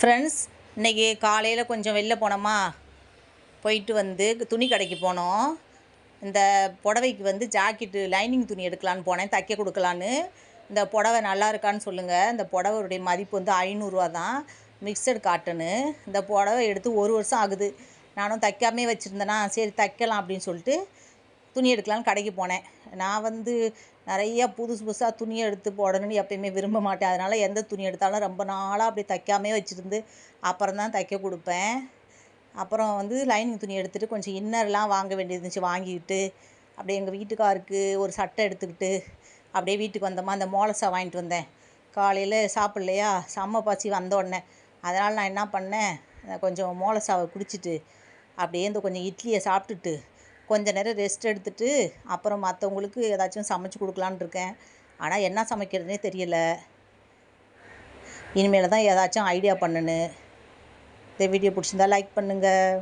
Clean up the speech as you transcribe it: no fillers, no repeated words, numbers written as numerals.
Friends, இன்றைக்கி காலையில் கொஞ்சம் வெளில போனோமா, போயிட்டு வந்து துணி கடைக்கு போனோம். இந்த புடவைக்கு வந்து ஜாக்கெட்டு லைனிங் துணி எடுக்கலான்னு போனேன், தைக்க கொடுக்கலான்னு. இந்த புடவை நல்லா இருக்கான்னு சொல்லுங்கள். இந்த புடவையுடைய மதிப்பு வந்து 500 தான், மிக்சடு காட்டனு. இந்த புடவை எடுத்து 1 வருஷம் ஆகுது. நானும் தைக்காமே வச்சுருந்தேனா, சரி தைக்கலாம் அப்படின்னு சொல்லிட்டு துணி எடுக்கலான்னு கடைக்கு போனேன். நான் வந்து நிறையா புதுசு புதுசாக துணியை எடுத்து போடணும்னு எப்பயுமே விரும்ப மாட்டேன். அதனால் எந்த துணி எடுத்தாலும் ரொம்ப நாளாக அப்படி தைக்காமே வச்சுருந்து அப்புறம் தான் தைக்க கொடுப்பேன். அப்புறம் வந்து லைனிங் துணி எடுத்துகிட்டு கொஞ்சம் இன்னர்லாம் வாங்க வேண்டியது இருந்துச்சு, வாங்கிக்கிட்டு அப்படியே எங்கள் வீட்டுக்காருக்கு ஒரு சட்டை எடுத்துக்கிட்டு அப்படியே வீட்டுக்கு வந்தோமா. அந்த மோலசா வாங்கிட்டு வந்தேன். காலையில் சாப்பிட்லையா, செம்ம பசி வந்தோடனே. அதனால் நான் என்ன பண்ணேன், கொஞ்சம் மோலசாவை குடிச்சிட்டு அப்படியே இந்த கொஞ்சம் இட்லியை சாப்பிட்டுட்டு கொஞ்ச நேரம் ரெஸ்ட் எடுத்துகிட்டு அப்புறம் மற்றவங்களுக்கு ஏதாச்சும் சமைச்சு கொடுக்கலான்னு இருக்கேன். ஆனால் என்ன சமைக்கிறதுனே தெரியலை. இனிமேல் தான் ஏதாச்சும் ஐடியா பண்ணணும். இந்த வீடியோ பிடிச்சிருந்தா லைக் பண்ணுங்கள்.